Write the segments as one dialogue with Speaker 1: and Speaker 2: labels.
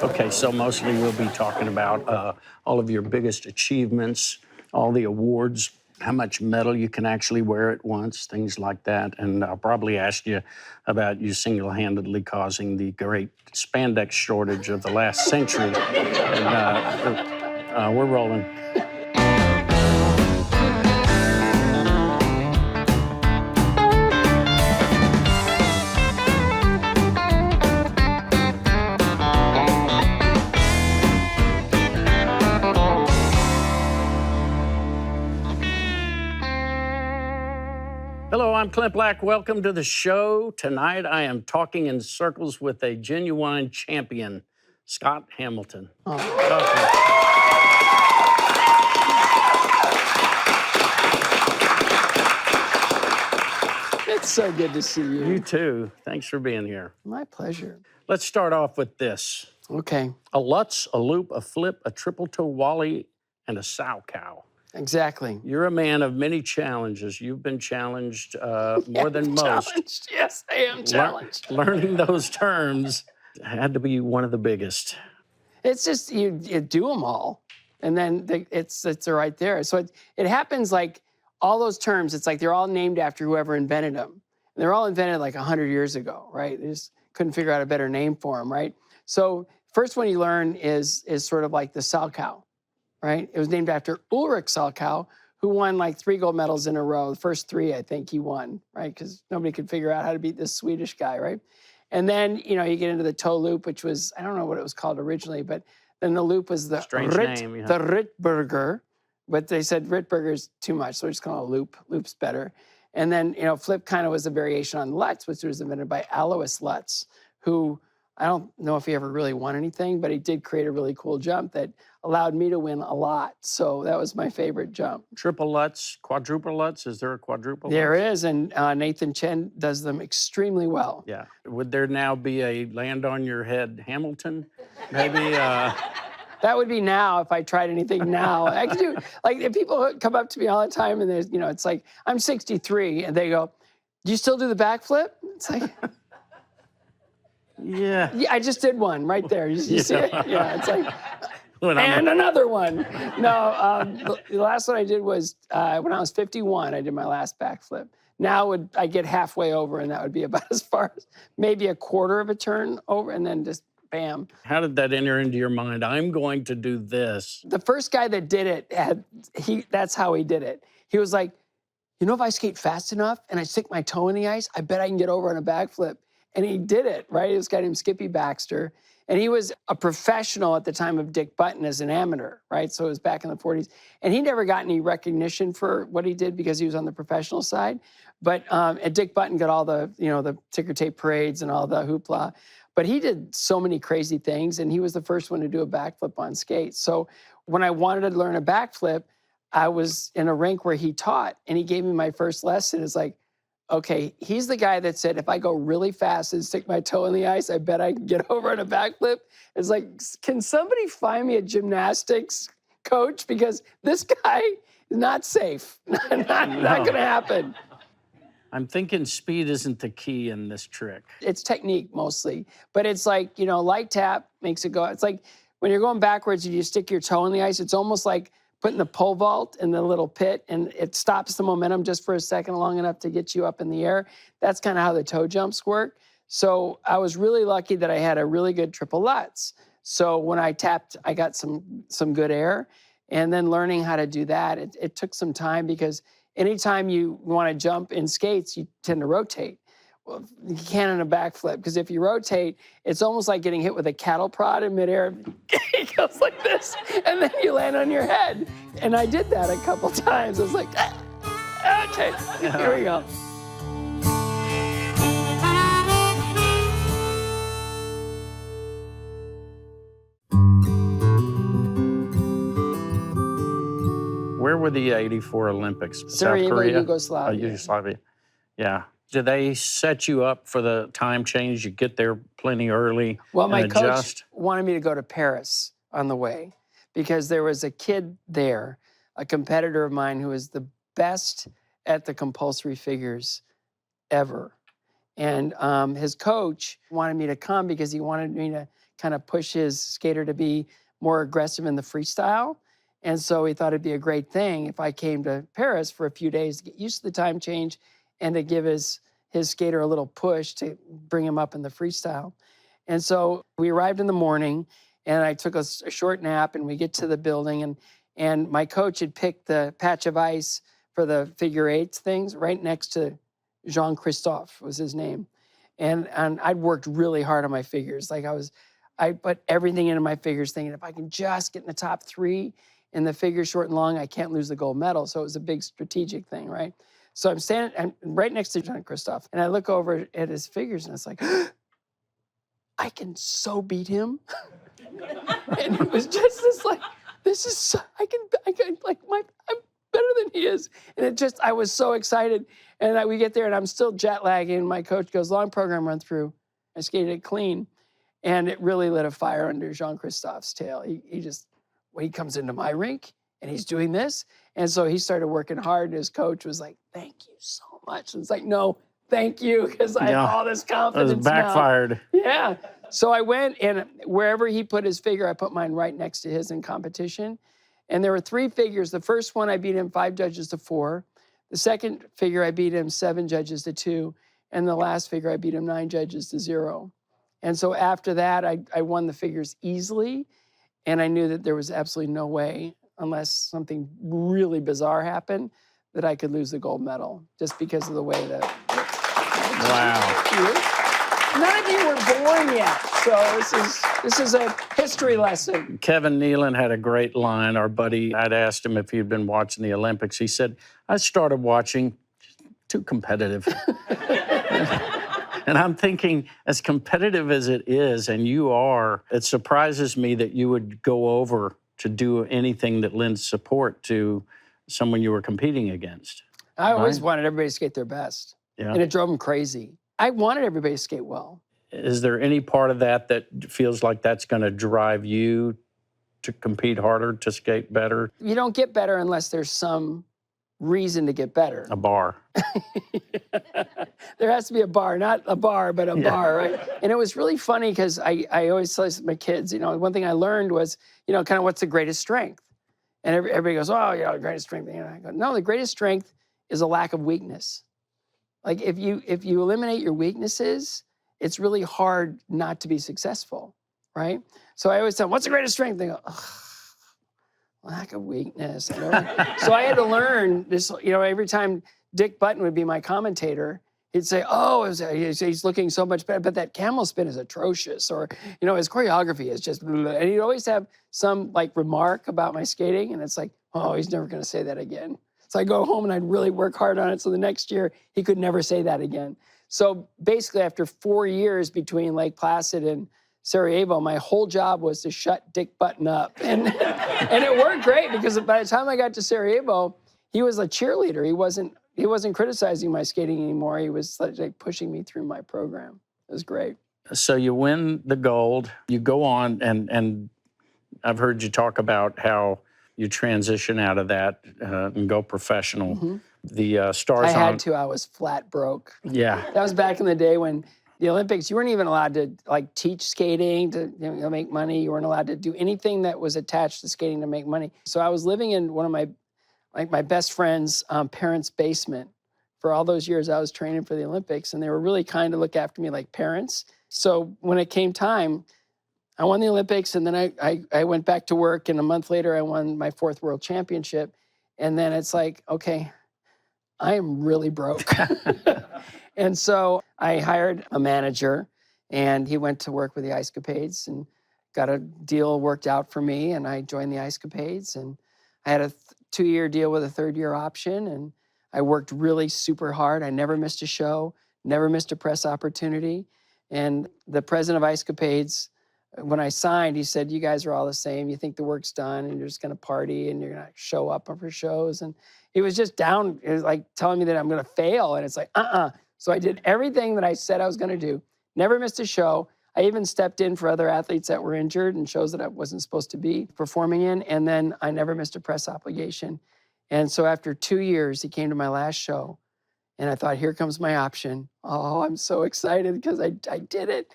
Speaker 1: Okay, so mostly we'll be talking about all of your biggest achievements, all the awards, how much metal you can actually wear at once, things like that. And I'll probably ask you about you single-handedly causing the great spandex shortage of the last century. And we're rolling. Hello, I'm Clint Black. Welcome to the show. Tonight, I am talking in circles with a genuine champion, Scott Hamilton.
Speaker 2: It's so good to see you.
Speaker 1: You too. Thanks for being here.
Speaker 2: My pleasure.
Speaker 1: Let's start off with this.
Speaker 2: Okay.
Speaker 1: A Lutz, a loop, a flip, a triple toe wally, and a sow cow.
Speaker 2: Exactly.
Speaker 1: You're a man of many challenges. You've been challenged more than most.
Speaker 2: Challenged. Yes, I am challenged.
Speaker 1: Learning those terms had to be one of the biggest.
Speaker 2: It's just you do them all, and then it's right there. So it happens like all those terms. It's like they're all named after whoever invented them. And they're all invented like 100 years ago, right? They just couldn't figure out a better name for them, right? So first one you learn is sort of like the sow cow. Right? It was named after Ulrich Salchow, who won like 3 gold medals in a row. The first 3, I think, he won, right? Because nobody could figure out how to beat this Swedish guy, right? And then, you get into the toe loop, which was, I don't know what it was called originally, but then the loop was the the Rittberger, but they said Rittberger's too much, so we're just calling it a loop. Loop's better. And then, flip kind of was a variation on Lutz, which was invented by Alois Lutz, who I don't know if he ever really won anything, but he did create a really cool jump that allowed me to win a lot. So that was my favorite jump.
Speaker 1: Triple Lutz, quadruple Lutz. Is there a quadruple
Speaker 2: There
Speaker 1: Lutz?
Speaker 2: is, and Nathan Chen does them extremely well.
Speaker 1: Yeah. Would there now be a land on your head Hamilton? Maybe.
Speaker 2: That would be now if I tried anything now. I could do, like, if people come up to me all the time and there's, it's like, I'm 63, and they go, do you still do the backflip? It's like...
Speaker 1: Yeah.
Speaker 2: Yeah, I just did one right there. You see it? Yeah, it's like,
Speaker 1: and
Speaker 2: another one. No, the last one I did was when I was 51, I did my last backflip. Now I get halfway over, and that would be about as far as maybe a quarter of a turn over, and then just bam.
Speaker 1: How did that enter into your mind? I'm going to do this.
Speaker 2: The first guy that did it, that's how he did it. He was like, if I skate fast enough and I stick my toe in the ice, I bet I can get over on a backflip. And he did it, right? He was a guy named Skippy Baxter. And he was a professional at the time of Dick Button as an amateur, right? So it was back in the 40s. And he never got any recognition for what he did because he was on the professional side. But Dick Button got all the, the ticker tape parades and all the hoopla. But he did so many crazy things, and he was the first one to do a backflip on skates. So when I wanted to learn a backflip, I was in a rink where he taught, and he gave me my first lesson. It's like, okay, he's the guy that said, if I go really fast and stick my toe in the ice, I bet I can get over on a backflip. It's like, can somebody find me a gymnastics coach? Because this guy is not safe. not going to happen.
Speaker 1: I'm thinking speed isn't the key in this trick.
Speaker 2: It's technique mostly. But it's like, light tap makes it go. It's like when you're going backwards and you stick your toe in the ice, it's almost like putting the pole vault in the little pit, and it stops the momentum just for a second long enough to get you up in the air. That's kind of how the toe jumps work. So I was really lucky that I had a really good triple Lutz. So when I tapped, I got some good air. And then learning how to do that, it took some time, because anytime you want to jump in skates, you tend to rotate. Well, you can't in a backflip, because if you rotate, it's almost like getting hit with a cattle prod in midair. It goes like this, and then you land on your head. And I did that a couple times. I was like, okay, here we go.
Speaker 1: Where were the '84 Olympics?
Speaker 2: Sarajevo,
Speaker 1: South Korea?
Speaker 2: Yugoslavia.
Speaker 1: Yugoslavia. Yeah. Did they set you up for the time change? You get there plenty early.
Speaker 2: Well, my
Speaker 1: adjust?
Speaker 2: coach wanted me to go to Paris on the way, because there was a kid there, a competitor of mine, who was the best at the compulsory figures ever. And his coach wanted me to come because he wanted me to kind of push his skater to be more aggressive in the freestyle. And so he thought it'd be a great thing if I came to Paris for a few days to get used to the time change and to give his skater a little push to bring him up in the freestyle. And so we arrived in the morning, and I took a short nap, and we get to the building, and my coach had picked the patch of ice for the figure eights things right next to Jean-Christophe was his name. And I'd worked really hard on my figures. Like I put everything into my figures thinking if I can just get in the top 3 in the figure short and long, I can't lose the gold medal. So it was a big strategic thing, right? So I'm right next to Jean-Christophe, and I look over at his figures, and it's like, I can so beat him. And it was just this like, this is, so, I can like, I'm better than he is. And it just, I was so excited. And we get there, and I'm still jet lagging. My coach goes, long program run through. I skated it clean. And it really lit a fire under Jean-Christophe's tail. He comes into my rink, and he's doing this. And so he started working hard, and his coach was like, thank you so much. And it's like, no, thank you, because I have all this confidence.
Speaker 1: It was backfired.
Speaker 2: Now. Yeah. So I went, and wherever he put his figure, I put mine right next to his in competition. And there were 3 figures. The first one, I beat him 5 judges to 4. The second figure, I beat him 7 judges to 2. And the last figure, I beat him 9 judges to 0. And so after that, I won the figures easily. And I knew that there was absolutely no way, unless something really bizarre happened, that I could lose the gold medal, just because of the way that.
Speaker 1: Wow.
Speaker 2: None of you were born yet, so this is a history lesson.
Speaker 1: Kevin Nealon had a great line. Our buddy, I'd asked him if he'd been watching the Olympics. He said, I started watching, too competitive. And I'm thinking, as competitive as it is, and you are, it surprises me that you would go over to do anything that lends support to someone you were competing against.
Speaker 2: I always wanted everybody to skate their best.
Speaker 1: Yeah.
Speaker 2: And it drove them crazy. I wanted everybody to skate well.
Speaker 1: Is there any part of that that feels like that's going to drive you to compete harder, to skate better?
Speaker 2: You don't get better unless there's some reason to get better.
Speaker 1: A bar.
Speaker 2: There has to be a bar, not a bar, but a bar, right? And it was really funny because I always tell my kids, one thing I learned was, kind of what's the greatest strength? And everybody goes, oh, the greatest strength. I go, no, the greatest strength is a lack of weakness. Like if you eliminate your weaknesses, it's really hard not to be successful, right? So I always tell them, what's the greatest strength? They go, lack of weakness. So I had to learn this, every time Dick Button would be my commentator, he'd say, he's looking so much better, but that camel spin is atrocious, or, his choreography is just, and he'd always have some remark about my skating, and it's like, oh, he's never gonna say that again. So I go home and I'd really work hard on it, so the next year he could never say that again. So basically after 4 years between Lake Placid and Sarajevo, my whole job was to shut Dick Button up. And it worked great, because by the time I got to Sarajevo, he was a cheerleader. He wasn't criticizing my skating anymore. He was like pushing me through my program. It was great.
Speaker 1: So you win the gold, you go on, and I've heard you talk about how you transition out of that and go professional. Mm-hmm. The stars
Speaker 2: I had to. I was flat broke.
Speaker 1: Yeah.
Speaker 2: That was back in the day when the Olympics, you weren't even allowed to teach skating to make money. You weren't allowed to do anything that was attached to skating to make money. So I was living in one of my best friend's parents' basement for all those years I was training for the Olympics, and they were really kind to look after me like parents. So when it came time, I won the Olympics, and then I went back to work, and a month later I won my 4th world championship. And then it's like, okay, I am really broke. And so I hired a manager, and he went to work with the Ice Capades and got a deal worked out for me, and I joined the Ice Capades, and I had a 2-year deal with a 3rd-year option, and I worked really super hard. I never missed a show, never missed a press opportunity. And the president of Ice Capades, when I signed, he said, you guys are all the same. You think the work's done, and you're just going to party, and you're going to show up for shows. And he was just down, it was like telling me that I'm going to fail. And it's like, So I did everything that I said I was going to do. Never missed a show. I even stepped in for other athletes that were injured and shows that I wasn't supposed to be performing in. And then I never missed a press obligation. And so after 2 years, he came to my last show, and I thought, here comes my option. Oh, I'm so excited because I did it.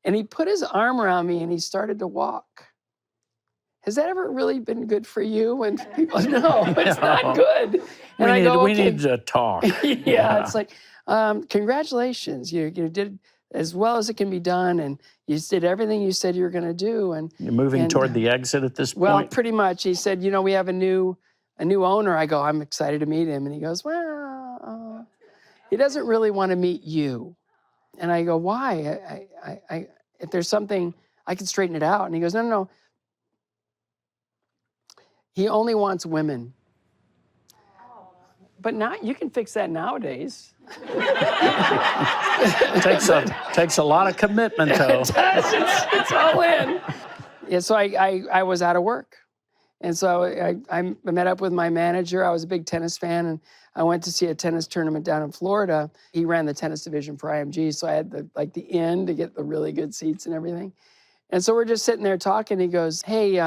Speaker 2: And he put his arm around me and he started to walk. Has that ever really been good for you? When people, no, it's not good. And
Speaker 1: we need to talk.
Speaker 2: Yeah, it's like, congratulations, you did as well as it can be done, and you did everything you said you were going to do. And
Speaker 1: you're moving toward the exit at this point?
Speaker 2: Well, pretty much. He said, we have a new owner. I go, I'm excited to meet him. And he goes, well, he doesn't really want to meet you. And I go, why? I if there's something, I can straighten it out. And he goes, no. He only wants women. But now you can fix that nowadays.
Speaker 1: takes a lot of commitment, though.
Speaker 2: It does. It's all in. Yeah, so I was out of work. And so I met up with my manager. I was a big tennis fan, and I went to see a tennis tournament down in Florida. He ran the tennis division for IMG, so I had the inn to get the really good seats and everything. And so we're just sitting there talking. He goes, hey,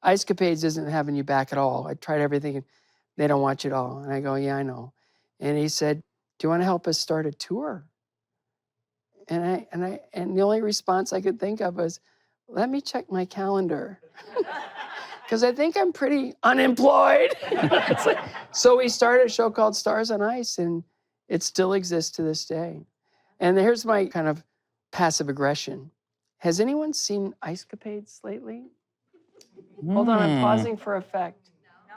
Speaker 2: Ice Capades isn't having you back at all. I tried everything, and they don't want you at all. And I go, yeah, I know. And he said, do you want to help us start a tour? And the only response I could think of was, let me check my calendar. Because I think I'm pretty unemployed. So we started a show called Stars on Ice, and it still exists to this day. And here's my kind of passive aggression. Has anyone seen Ice Capades lately? Hold on, I'm pausing for effect.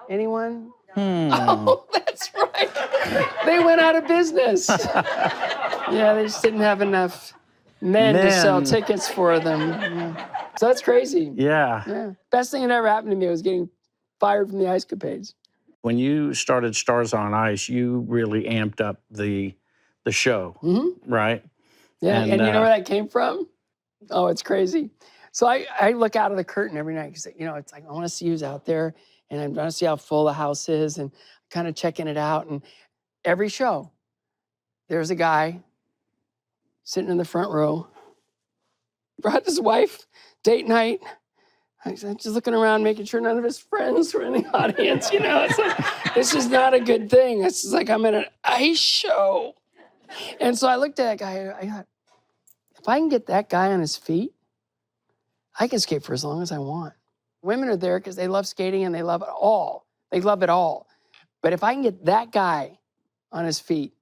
Speaker 2: Anyone? Oh, that's right. They went out of business. Yeah, they just didn't have enough men to sell tickets for them. Yeah. So that's crazy.
Speaker 1: Yeah.
Speaker 2: Best thing that ever happened to me was getting fired from the Ice Capades.
Speaker 1: When you started Stars on Ice, you really amped up the show, right?
Speaker 2: Yeah, and you know where that came from? Oh, it's crazy. So I look out of the curtain every night because, it's like, I want to see who's out there, and I want to see how full the house is, and kind of checking it out. And every show, there's a guy sitting in the front row, brought his wife, date night. I'm just looking around, making sure none of his friends were in the audience. It's like, this is not a good thing. This is like I'm at an ice show. And so I looked at that guy. I thought, if I can get that guy on his feet, I can skate for as long as I want. Women are there because they love skating and they love it all. They love it all. But if I can get that guy on his feet,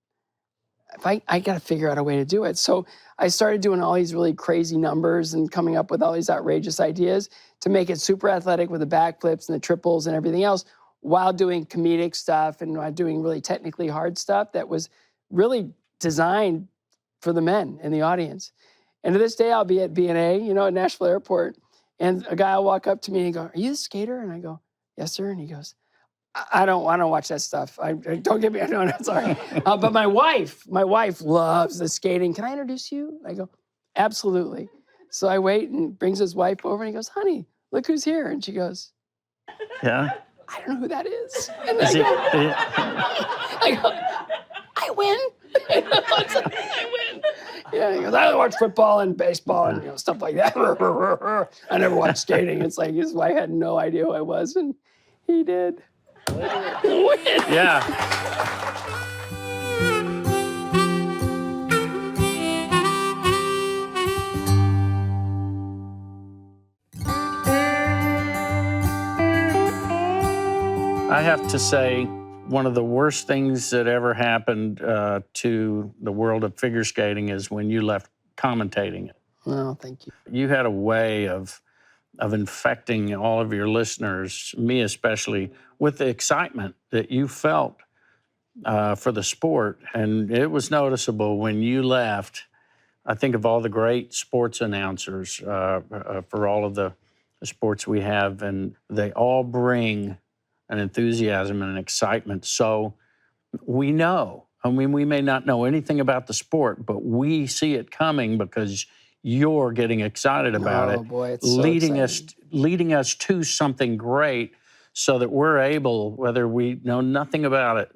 Speaker 2: I got to figure out a way to do it. So I started doing all these really crazy numbers and coming up with all these outrageous ideas to make it super athletic with the backflips and the triples and everything else, while doing comedic stuff and doing really technically hard stuff that was really designed for the men in the audience. And to this day, I'll be at B&A, at Nashville Airport, and a guy will walk up to me and he go, are you the skater? And I go, yes, sir. And he goes, I don't watch that stuff. Don't get me, no, sorry. But my wife loves the skating. Can I introduce you? I go, absolutely. So I wait, and brings his wife over, and he goes, honey, look who's here. And she goes,
Speaker 1: yeah?
Speaker 2: I don't know who that is. And I go, I win. I win. Yeah, he goes, I watch football and baseball and stuff like that. I never watched skating. It's like his wife had no idea who I was, and he did.
Speaker 1: Yeah. I have to say, one of the worst things that ever happened to the world of figure skating is when you left commentating it.
Speaker 2: Oh, thank you.
Speaker 1: You had a way of infecting all of your listeners, me especially, with the excitement that you felt for the sport. And it was noticeable when you left. I think of all the great sports announcers for all of the sports we have, and they all bring an enthusiasm and an excitement. So we know, we may not know anything about the sport, but we see it coming because you're getting excited about it.
Speaker 2: Oh boy, it's so exciting.
Speaker 1: Leading us to something great, so that we're able, whether we know nothing about it,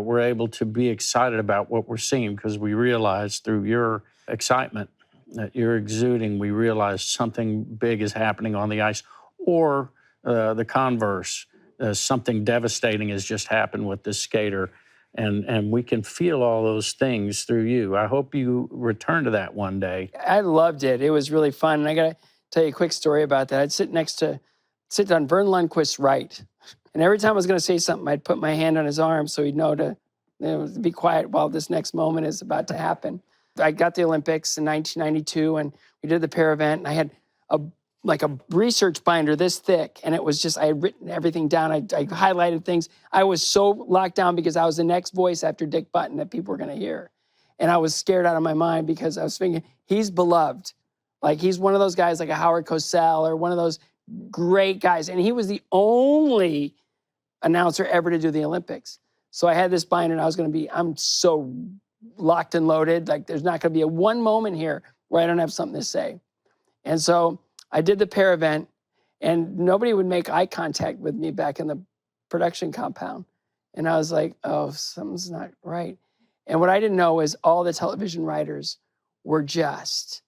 Speaker 1: we're able to be excited about what we're seeing, because we realize through your excitement that you're exuding, we realize something big is happening on the ice, or the converse. Something devastating has just happened with this skater, And we can feel all those things through you. I hope you return to that one day.
Speaker 2: I loved it. It was really fun. And I got to tell you a quick story about that. I'd sit on Vern Lundquist's right. And every time I was going to say something, I'd put my hand on his arm so he'd know to be quiet while this next moment is about to happen. I got the Olympics in 1992, and we did the pair event, and I had a research binder this thick, and it was just, I had written everything down. I highlighted things. I was so locked down because I was the next voice after Dick Button that people were going to hear. And I was scared out of my mind because I was thinking, he's beloved. Like, he's one of those guys like a Howard Cosell or one of those great guys. And he was the only announcer ever to do the Olympics. So I had this binder, and I'm so locked and loaded. Like, there's not going to be one moment here where I don't have something to say. And so I did the pair event, and nobody would make eye contact with me back in the production compound. And I was like, oh, something's not right. And what I didn't know is all the television writers were just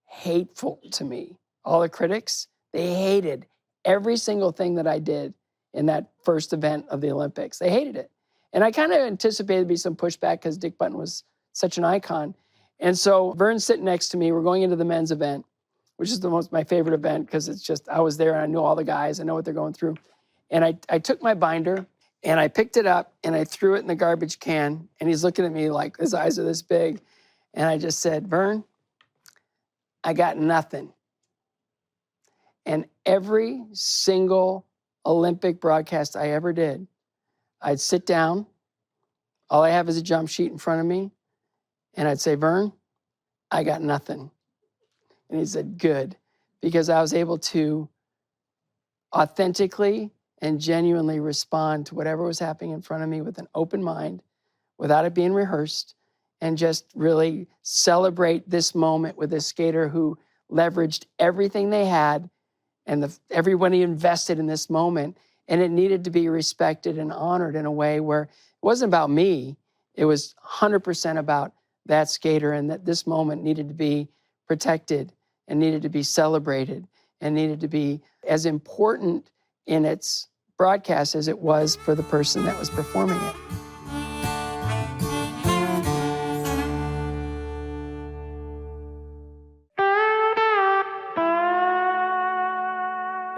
Speaker 2: hateful to me. All the critics, they hated every single thing that I did in that first event of the Olympics. They hated it. And I kind of anticipated there'd be some pushback because Dick Button was such an icon. And so Vern's sitting next to me. We're going into the men's event, which is my favorite event because it's just, I was there and I knew all the guys. I know what they're going through. And I took my binder and I picked it up and I threw it in the garbage can. And he's looking at me like his eyes are this big. And I just said, Vern, I got nothing. And every single Olympic broadcast I ever did, I'd sit down. All I have is a jump sheet in front of me. And I'd say, Vern, I got nothing. And he said, good, because I was able to authentically and genuinely respond to whatever was happening in front of me with an open mind, without it being rehearsed, and just really celebrate this moment with this skater who leveraged everything they had and everybody invested in this moment. And it needed to be respected and honored in a way where it wasn't about me. It was 100% about that skater, and that this moment needed to be protected and needed to be celebrated and needed to be as important in its broadcast as it was for the person that was performing it.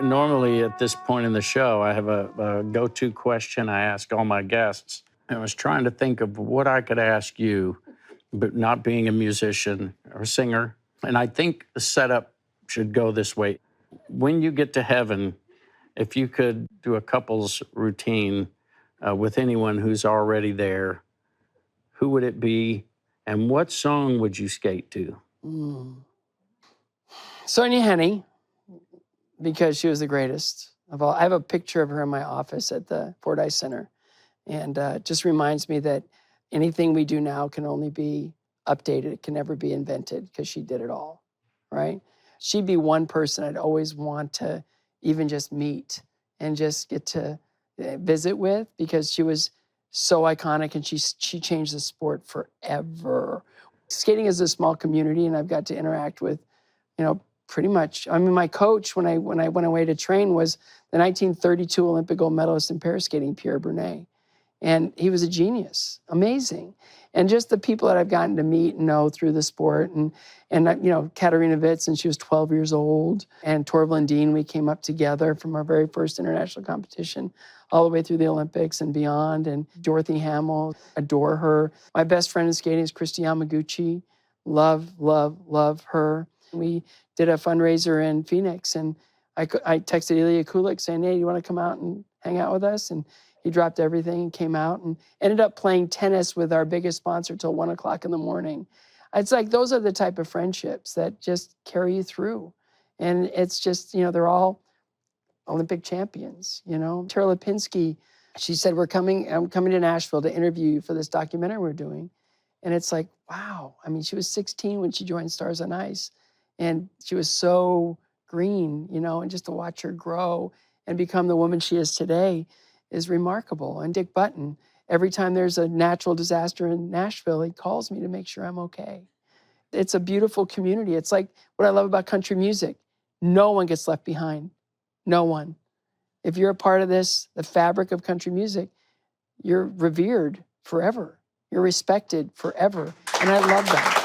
Speaker 1: Normally at this point in the show, I have a go-to question I ask all my guests. I was trying to think of what I could ask you, but not being a musician or singer. And I think the setup should go this way. When you get to heaven, if you could do a couple's routine with anyone who's already there, who would it be? And what song would you skate to?
Speaker 2: Sonia Henney, because she was the greatest of all. I have a picture of her in my office at the Fordyce Center. And it just reminds me that anything we do now can only be updated. It can never be invented because she did it all, right? She'd be one person I'd always want to even just meet and just get to visit with, because she was so iconic and she changed the sport forever. Skating is a small community, and I've got to interact with, pretty much. I mean, my coach when I went away to train was the 1932 Olympic gold medalist in pair skating, Pierre Brunet. And he was a genius, amazing. And just the people that I've gotten to meet and know through the sport, and Katarina Witt, and she was 12 years old, and Torvill Dean, we came up together from our very first international competition all the way through the Olympics and beyond. And Dorothy Hamill, adore her. My best friend in skating is Christy Yamaguchi. Love, love, love her. We did a fundraiser in Phoenix, and I texted Ilya Kulik saying, hey, you want to come out and hang out with us? And he dropped everything and came out and ended up playing tennis with our biggest sponsor till 1 o'clock in the morning. It's like, those are the type of friendships that just carry you through. And it's just, they're all Olympic champions, Tara Lipinski, she said, I'm coming to Nashville to interview you for this documentary we're doing. And it's like, wow. I mean, she was 16 when she joined Stars on Ice. And she was so green, and just to watch her grow and become the woman she is today is remarkable. And Dick Button, every time there's a natural disaster in Nashville, he calls me to make sure I'm okay. It's a beautiful community. It's like what I love about country music. No one gets left behind. No one. If you're a part of this, the fabric of country music, you're revered forever. You're respected forever. And I love that.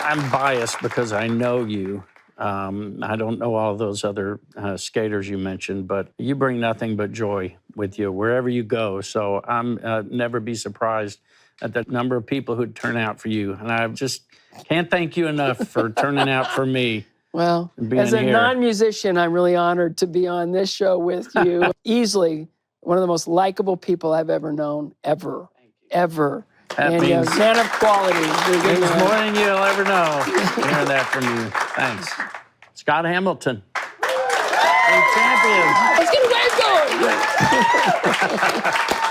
Speaker 1: I'm biased because I know you. I don't know all those other skaters you mentioned, but you bring nothing but joy with you wherever you go. So I'm never be surprised at the number of people who turn out for you. And I just can't thank you enough for turning out for me.
Speaker 2: Well,
Speaker 1: being
Speaker 2: as a
Speaker 1: here.
Speaker 2: non-musician, I'm really honored to be on this show with you. Easily one of the most likable people I've ever known, ever.
Speaker 1: That
Speaker 2: And
Speaker 1: means,
Speaker 2: man of quality.
Speaker 1: means more than you'll ever know. Hearing that from you. Thanks. Scott Hamilton. Champion.
Speaker 2: Let's get a wave going.